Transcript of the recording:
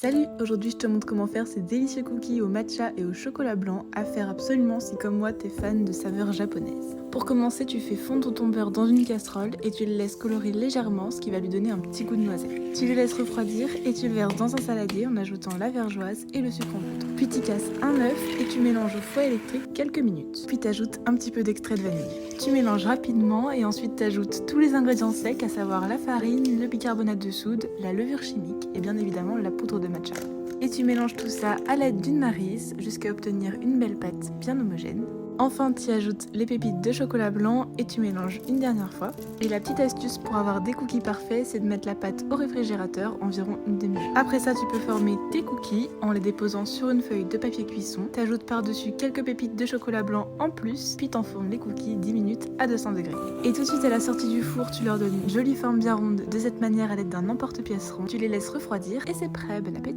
Salut, aujourd'hui je te montre comment faire ces délicieux cookies au matcha et au chocolat blanc à faire absolument si comme moi t'es fan de saveurs japonaises. Pour commencer, tu fais fondre ton beurre dans une casserole et tu le laisses colorer légèrement, ce qui va lui donner un petit goût de noisette. Tu le laisses refroidir et tu le verses dans un saladier en ajoutant la vergeoise et le sucre en poudre. Puis tu casses un œuf et tu mélanges au fouet électrique quelques minutes. Puis tu ajoutes un petit peu d'extrait de vanille. Tu mélanges rapidement et ensuite tu ajoutes tous les ingrédients secs, à savoir la farine, le bicarbonate de soude, la levure chimique et bien évidemment la poudre de matcha. Et tu mélanges tout ça à l'aide d'une maryse jusqu'à obtenir une belle pâte bien homogène. Enfin, tu y ajoutes les pépites de chocolat blanc et tu mélanges une dernière fois. Et la petite astuce pour avoir des cookies parfaits, c'est de mettre la pâte au réfrigérateur environ une demi-heure. Après ça, tu peux former tes cookies en les déposant sur une feuille de papier cuisson. Tu ajoutes par-dessus quelques pépites de chocolat blanc en plus, puis t'enfournes les cookies 10 minutes à 200 degrés. Et tout de suite à la sortie du four, tu leur donnes une jolie forme bien ronde de cette manière à l'aide d'un emporte-pièce rond. Tu les laisses refroidir et c'est prêt, bon appétit!